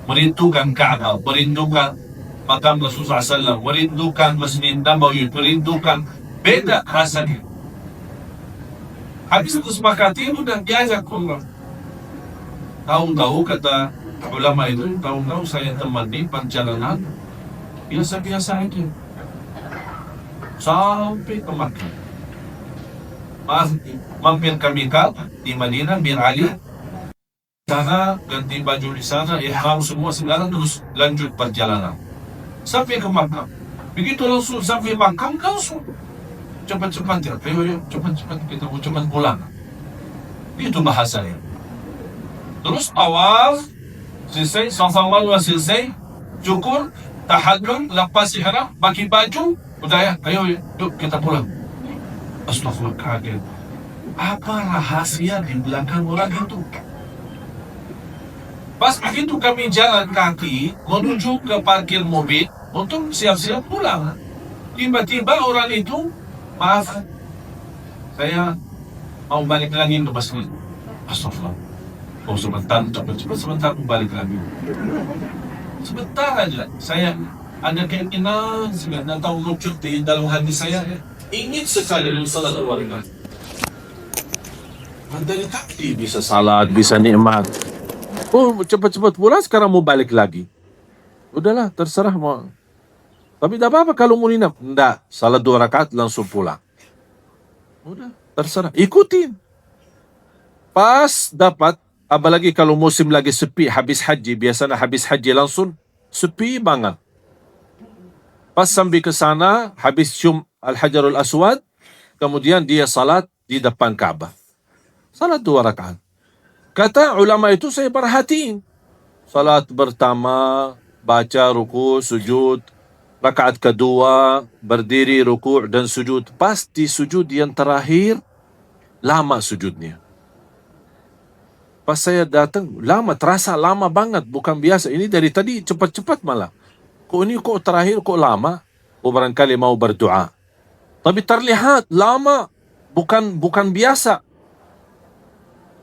Merindukan Ka'bah, merindukan makam Rasulullah SAW, merindukan Masjid Nabawi, merindukan. Beda rasanya. Habis itu sepakati sudah diajak umrah. Tahu-tahu kata ulama itu, tahu-tahu saya temani perjalanan biasa-biasa aja sampai ke Makkah. Mampir ke Mekah di Madinah bin Ali. Sana ganti baju di sana, ihram semua segala, terus lanjut perjalanan sampai ke Makkah. Begitu langsung sampai Makkah, langsung cepat-cepat ya, ayo cepat-cepat kita mau cepat pulang. Itu bahasanya. Terus awal selesai, sama-sama selesai, cukur, tahallul, lepas ihram, pakai baju, udah ya, ayo yuk kita pulang. Astagfirullah, kaget. Apa rahasia di belakang orang itu? Pas begitu kami jalan kaki menuju ke parkir mobil untuk siap-siap pulang, tiba-tiba orang itu, maaf, saya mau balik lagi ke masjid. Astagfirullah. Oh sebentar, cepat-cepat sebentar balik lagi. Sebentar aja, saya ada keinginan, tidak tahu lucu di dalam hati saya, ingin sekali salat keluarga. Dari tadi bisa salat, bisa nikmat. Oh cepat-cepat pulang, sekarang mau balik lagi. Udahlah, terserah mau. Tapi tak apa-apa kalau mau nginap. Tidak, salat 2 rakaat langsung pulang. Udah, terserah. Ikutin. Pas dapat, apalagi kalau musim lagi sepi, habis haji, biasanya habis haji langsung, sepi banget. Pas sampai ke sana, habis cium Al-Hajarul Aswad, kemudian dia salat di depan Kaabah. Salat 2 rakaat. Kata ulama itu saya perhatiin. Salat pertama, baca ruku, sujud. Rakaat kedua, berdiri, ruku' dan sujud. Pas di sujud yang terakhir, lama sujudnya. Pas saya datang, lama, terasa lama banget, bukan biasa. Ini dari tadi cepat-cepat malah. Kok terakhir kok lama? Barangkali mau berdoa. Tapi terlihat lama, bukan biasa.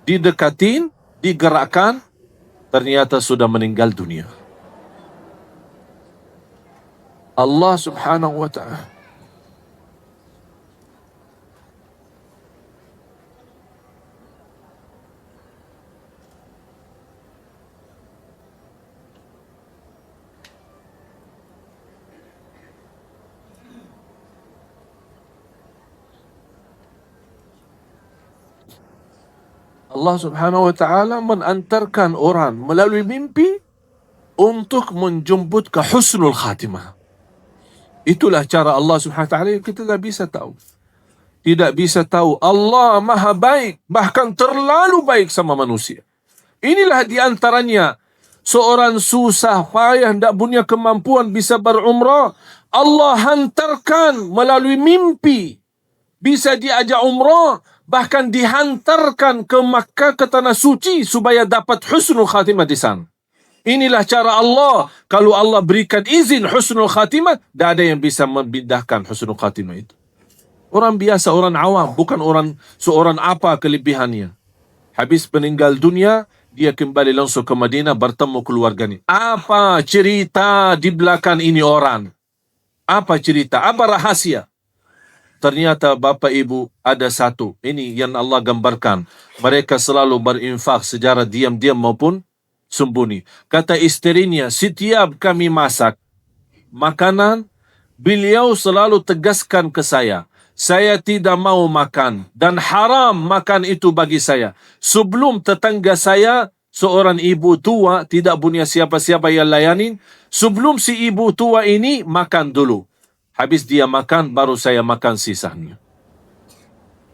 Didekatin, digerakkan, ternyata sudah meninggal dunia. Allah subhanahu wa ta'ala. Allah subhanahu wa ta'ala menantarkan orang melalui mimpi untuk menjemput ke husnul khatimah. Itulah cara Allah subhanahu wa ta'ala yang kita tidak bisa tahu. Tidak bisa tahu. Allah maha baik, bahkan terlalu baik sama manusia. Inilah diantaranya seorang susah payah, tidak punya kemampuan bisa berumrah. Allah hantarkan melalui mimpi. Bisa diajak umrah, bahkan dihantarkan ke Makkah, ke tanah suci supaya dapat husnul khatimah di sana. Inilah cara Allah. Kalau Allah berikan izin husnul khatimah, tidak ada yang bisa membidahkan husnul khatimah itu. Orang biasa, orang awam, bukan seorang apa kelebihannya. Habis meninggal dunia, dia kembali langsung ke Madinah bertemu keluarganya. Apa cerita di belakang ini orang? Apa cerita? Apa rahasia? Ternyata Bapak Ibu ada satu. Ini yang Allah gambarkan. Mereka selalu berinfak secara diam-diam maupun sembunyi. Kata istrinya, setiap kami masak makanan, beliau selalu tegaskan ke saya tidak mau makan dan haram makan itu bagi saya. Sebelum tetangga saya, seorang ibu tua, tidak punya siapa-siapa yang layanin, sebelum si ibu tua ini makan dulu. Habis dia makan, baru saya makan sisanya.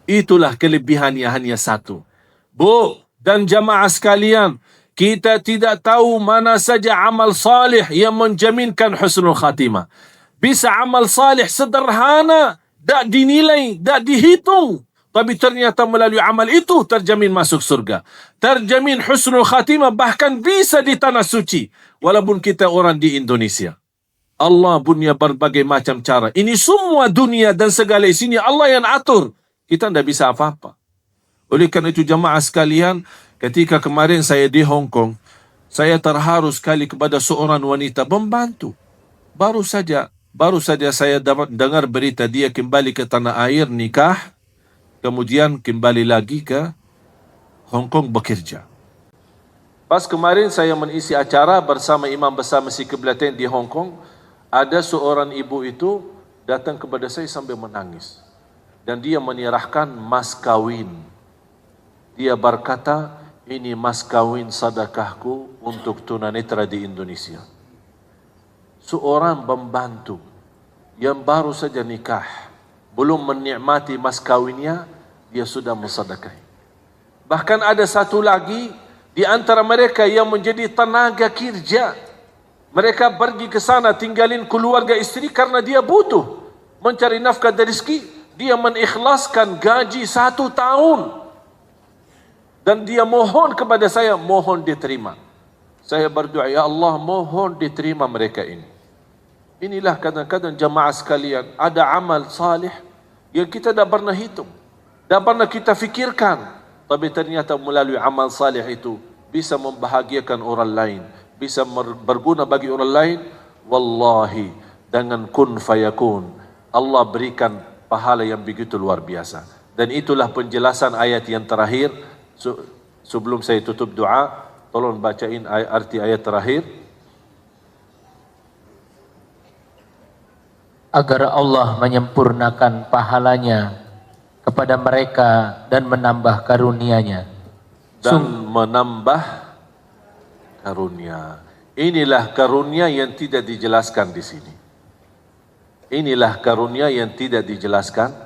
Itulah kelebihannya hanya satu. Bu dan jamaah sekalian, kita tidak tahu mana saja amal salih yang menjaminkan husnul khatimah. Bisa amal salih sederhana, tak dinilai, tak dihitung. Tapi ternyata melalui amal itu terjamin masuk surga. Terjamin husnul khatimah, bahkan bisa di tanah suci. Walaupun kita orang di Indonesia. Allah punya berbagai macam cara. Ini semua dunia dan segala isinya Allah yang atur. Kita tidak bisa apa-apa. Oleh karena itu jamaah sekalian, ketika kemarin saya di Hong Kong, saya terharu sekali kepada seorang wanita pembantu. Baru saja saya dapat dengar berita dia kembali ke tanah air nikah, kemudian kembali lagi ke Hong Kong bekerja. Pas kemarin saya mengisi acara bersama Imam Besar Masjid Qiblatain di Hong Kong, ada seorang ibu itu datang kepada saya sambil menangis. Dan dia menyerahkan mas kawin. Dia berkata, ini mas kawin sedekahku untuk tunanetra di Indonesia. Seorang pembantu yang baru saja nikah, belum menikmati mas kawinnya, dia sudah mensedekahi. Bahkan ada satu lagi di antara mereka yang menjadi tenaga kerja. Mereka pergi ke sana tinggalin keluarga istri karena dia butuh mencari nafkah dan rezeki. Dia mengikhlaskan gaji 1 tahun. Dan dia mohon kepada saya, mohon diterima. Saya berdoa, ya Allah, mohon diterima mereka ini. Inilah kadang-kadang jamaah sekalian, ada amal salih yang kita tidak pernah hitung, tidak pernah kita fikirkan. Tapi ternyata melalui amal salih itu bisa membahagiakan orang lain, bisa berguna bagi orang lain. Wallahi, dengan kun fayakun, Allah berikan pahala yang begitu luar biasa. Dan itulah penjelasan ayat yang terakhir. Sebelum saya tutup doa, tolong bacain arti ayat terakhir. agar Allah menyempurnakan pahalanya kepada mereka dan menambah karunia-Nya. Dan menambah karunia. Inilah karunia yang tidak dijelaskan di sini. Inilah karunia yang tidak dijelaskan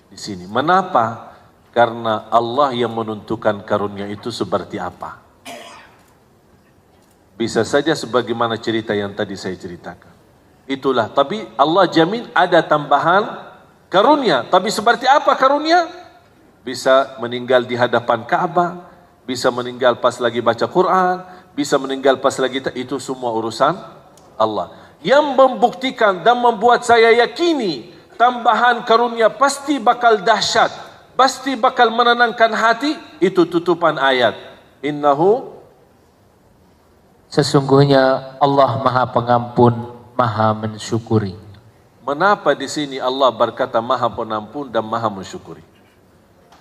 di sini. Mengapa? Karena Allah yang menentukan karunia itu seperti apa. Bisa saja sebagaimana cerita yang tadi saya ceritakan. Itulah, tapi Allah jamin ada tambahan karunia. Tapi seperti apa karunia? Bisa meninggal di hadapan Ka'bah, bisa meninggal pas lagi baca Quran, bisa meninggal pas lagi, itu semua urusan Allah. Yang membuktikan dan membuat saya yakini tambahan karunia pasti bakal dahsyat, pasti bakal menenangkan hati, itu tutupan ayat. Innahu, sesungguhnya Allah Maha Pengampun, Maha Mensyukuri. Mengapa di sini Allah berkata Maha Pengampun dan Maha Mensyukuri?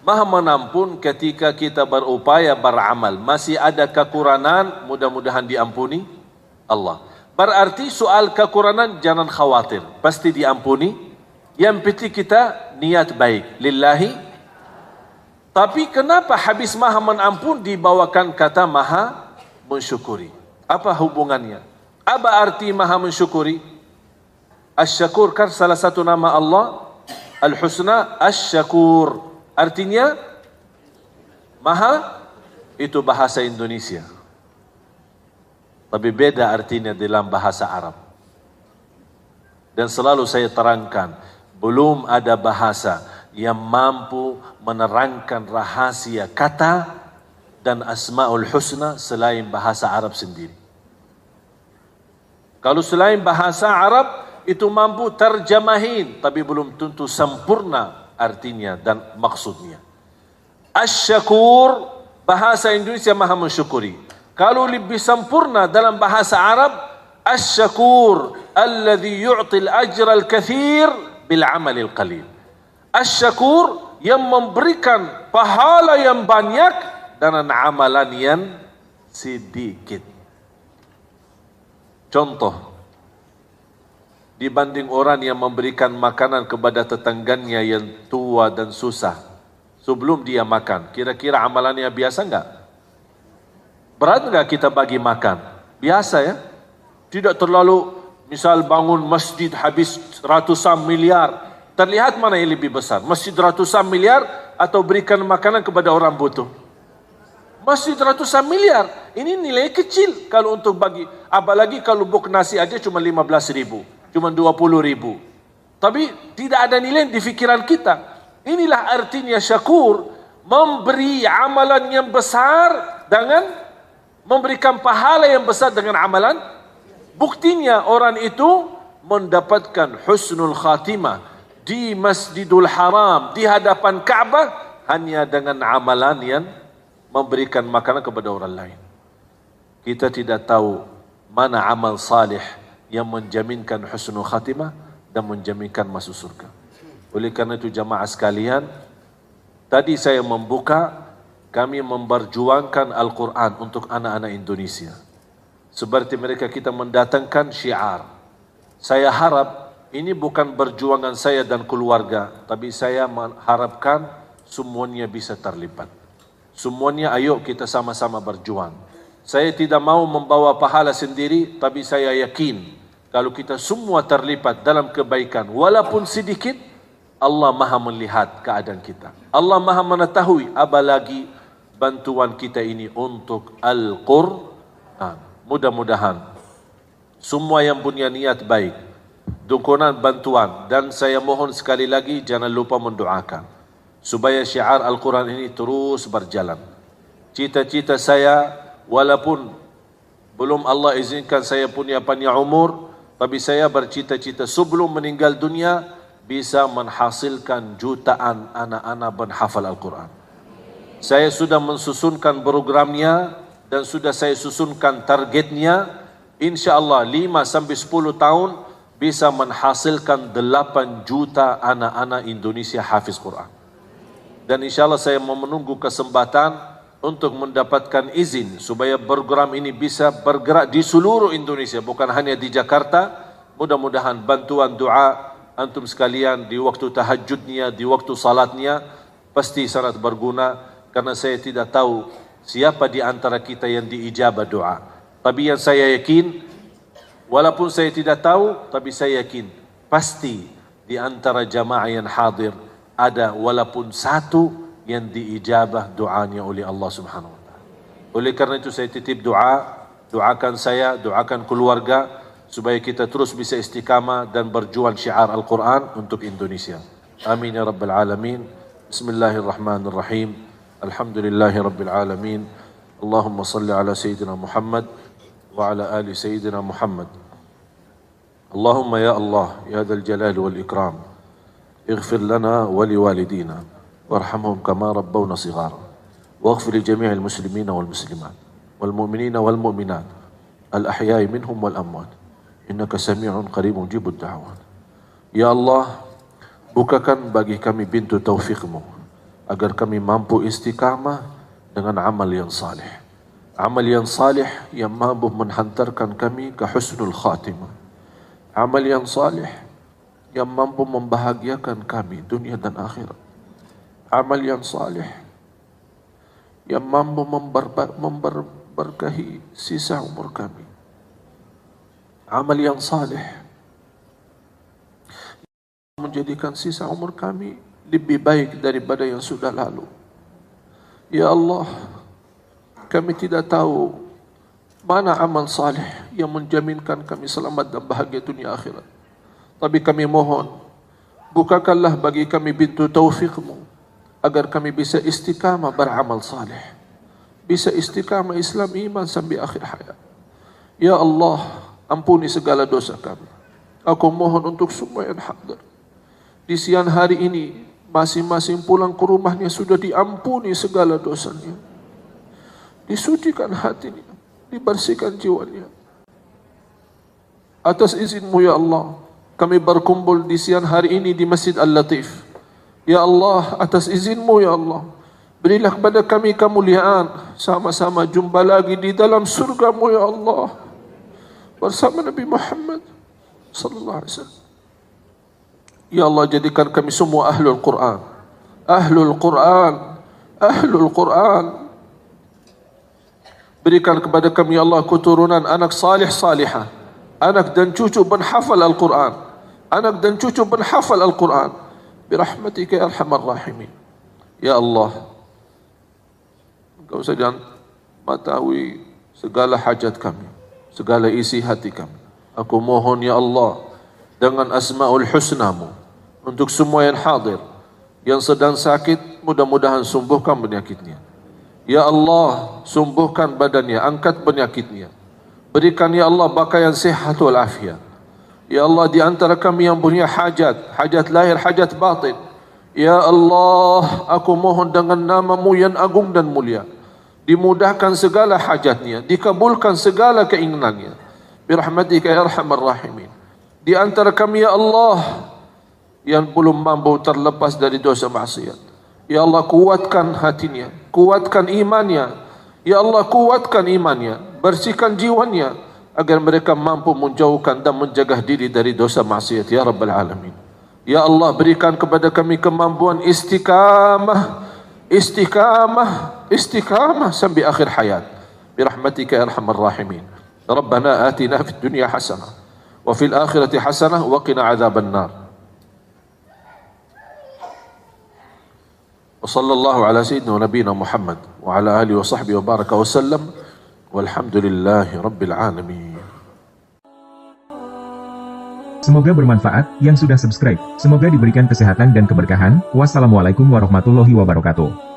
Maha Mengampun ketika kita berupaya beramal, masih ada kekurangan, mudah-mudahan diampuni Allah. Berarti soal kekurangan jangan khawatir, pasti diampuni. Yang penting kita niat baik, lillahi. Tapi kenapa habis Maha Mengampun dibawakan kata Maha Mensyukuri? Apa hubungannya? Apa arti Maha Mensyukuri? Asy-Syakur kan salah satu nama Allah Al-Husna, Asy-Syakur. Artinya Maha, itu bahasa Indonesia. Tapi beda artinya dalam bahasa Arab. Dan selalu saya terangkan, belum ada bahasa yang mampu menerangkan rahasia kata dan Asmaul Husna selain bahasa Arab sendiri. Kalau selain bahasa Arab itu mampu terjemahin, tapi belum tentu sempurna artinya dan maksudnya. Asy-Syakur, bahasa Indonesia Maha Mensyukuri. Kalau lebih sempurna dalam bahasa Arab, Asy-Syakur alladhi yu'til ajra al-kathir bil amalil qalil. Asy-Syakur yang memberikan pahala yang banyak dengan amalan yang sedikit. Contoh, dibanding orang yang memberikan makanan kepada tetangganya yang tua dan susah, sebelum dia makan, kira-kira amalannya biasa enggak? Berat enggak kita bagi makan? Biasa ya? Tidak terlalu, misal bangun masjid habis ratusan miliar, terlihat mana yang lebih besar? Masjid ratusan miliar atau berikan makanan kepada orang butuh? Masjid ratusan miliar, ini nilai kecil kalau untuk bagi. Apalagi kalau buk nasi aja cuma 15.000, cuma 20.000. Tapi tidak ada nilai di fikiran kita. Inilah artinya syakur, memberi amalan yang besar dengan memberikan pahala yang besar dengan amalan. Buktinya orang itu mendapatkan husnul khatimah di Masjidul Haram, di hadapan Ka'bah, hanya dengan amalan yang memberikan makanan kepada orang lain. Kita tidak tahu mana amal salih yang menjaminkan husnul khatimah dan menjaminkan masuk surga. Oleh karena itu jamaah sekalian, tadi saya membuka, kami memperjuangkan Al-Quran untuk anak-anak Indonesia. Seperti mereka kita mendatangkan syiar. Saya harap ini bukan perjuangan saya dan keluarga, tapi saya mengharapkan semuanya bisa terlibat. Semuanya ayo kita sama-sama berjuang. Saya tidak mau membawa pahala sendiri, tapi saya yakin kalau kita semua terlibat dalam kebaikan, walaupun sedikit, Allah Maha melihat keadaan kita. Allah Maha mengetahui, apalagi bantuan kita ini untuk Al-Quran. Mudah-mudahan semua yang punya niat baik, dukungan bantuan, dan saya mohon sekali lagi jangan lupa mendoakan supaya syiar Al-Quran ini terus berjalan. Cita-cita saya, walaupun belum Allah izinkan saya punya panjang umur, tapi saya bercita-cita sebelum meninggal dunia bisa menghasilkan jutaan anak-anak penghafal Al-Quran. Saya sudah mensusunkan programnya dan sudah saya susunkan targetnya. InsyaAllah 5-10 tahun bisa menghasilkan 8 juta anak-anak Indonesia hafiz Quran. Dan insyaAllah saya mau menunggu kesempatan untuk mendapatkan izin supaya program ini bisa bergerak di seluruh Indonesia, bukan hanya di Jakarta. Mudah-mudahan bantuan doa antum sekalian di waktu tahajudnya, di waktu salatnya, pasti sangat berguna, karena saya tidak tahu siapa di antara kita yang diijabah doa. Tapi yang saya yakin, walaupun saya tidak tahu, tapi saya yakin pasti di antara jamaah yang hadir ada walaupun satu yang diijabah doanya oleh Allah Subhanahu wa taala. Oleh karena itu saya titip doa, doakan saya, doakan keluarga supaya kita terus bisa istiqamah dan berjuang syiar Al-Quran untuk Indonesia. Amin ya rabbal alamin. Bismillahirrahmanirrahim. Alhamdulillahi rabbil alamin. Allahumma salli ala sayyidina Muhammad wa ala ali sayyidina Muhammad. Allahumma ya Allah ya dzal jalali wal ikram, ighfir lana wa liwalidina warhamhum kama rabbawna shighara, waghfir li jami'il muslimina wal muslimat wal mu'minina wal mu'minat al ahya'i minhum wal amwat, innaka sami'un qaribun mujibud da'wat. Ya Allah, bukakan bagi kami pintu taufikmu agar kami mampu istiqamah dengan amal yang salih, amal yang salih yang mampu menghantarkan kami ke husnul khatimah, amal yang salih yang mampu membahagiakan kami dunia dan akhirat, amal yang salih yang mampu memberkahi sisa umur kami, amal yang salih menjadikan sisa umur kami lebih baik daripada yang sudah lalu. Ya Allah, kami tidak tahu mana amal salih yang menjaminkan kami selamat dan bahagia dunia akhirat. Tapi kami mohon, bukakanlah bagi kami pintu taufikmu agar kami bisa istiqamah beramal salih, bisa istiqamah Islam iman sampai akhir hayat. Ya Allah, ampuni segala dosa kami. Aku mohon untuk semua yang hadir di siang hari ini, masing-masing pulang ke rumahnya sudah diampuni segala dosanya, disucikan hatinya, dibersihkan jiwanya. Atas izin-Mu ya Allah, kami berkumpul di siang hari ini di Masjid Al-Latif. Ya Allah, atas izin-Mu ya Allah, berilah kepada kami kemuliaan, sama-sama jumpa lagi di dalam surga-Mu ya Allah, bersama Nabi Muhammad sallallahu alaihi wasallam. Ya Allah, jadikan kami semua ahlul Quran, ahlul Quran, ahlul Quran. Berikan kepada kami ya Allah keturunan anak salih salihah, anak dan cucu penghafal Al-Quran, anak dan cucu penghafal Al-Quran, birahmatika ya arhamar rahimin. Ya Allah, Engkau saja mengetahui segala hajat kami, segala isi hati kami. Aku mohon ya Allah dengan asmaul husnamu untuk semua yang hadir, yang sedang sakit, mudah-mudahan sembuhkan penyakitnya. Ya Allah, sembuhkan badannya, angkat penyakitnya. Berikan ya Allah pakaian sehat wal afiat. Ya Allah, di antara kami yang punya hajat, hajat lahir, hajat batin, ya Allah, aku mohon dengan nama-Mu yang agung dan mulia, dimudahkan segala hajatnya, dikabulkan segala keinginannya, birahmatika ya arhamar rahimin. Di antara kami ya Allah yang belum mampu terlepas dari dosa maksiat, ya Allah kuatkan hatinya, kuatkan imannya, ya Allah kuatkan imannya, bersihkan jiwanya agar mereka mampu menjauhkan dan menjaga diri dari dosa maksiat ya Rabbal Alamin. Ya Allah, berikan kepada kami kemampuan istiqamah, istiqamah, istiqamah sampai akhir hayat, birahmatika ya arhamar rahimin. Rabbana atina fid dunya hasanah wa fil akhirati hasanah wa qina adzaban nar. وصلى الله على سيدنا ونبينا محمد وعلى آله وصحبه وبارك وسلم والحمد لله رب العالمين. Semoga bermanfaat yang sudah subscribe. Semoga diberikan kesehatan dan keberkahan. Wassalamualaikum warahmatullahi wabarakatuh.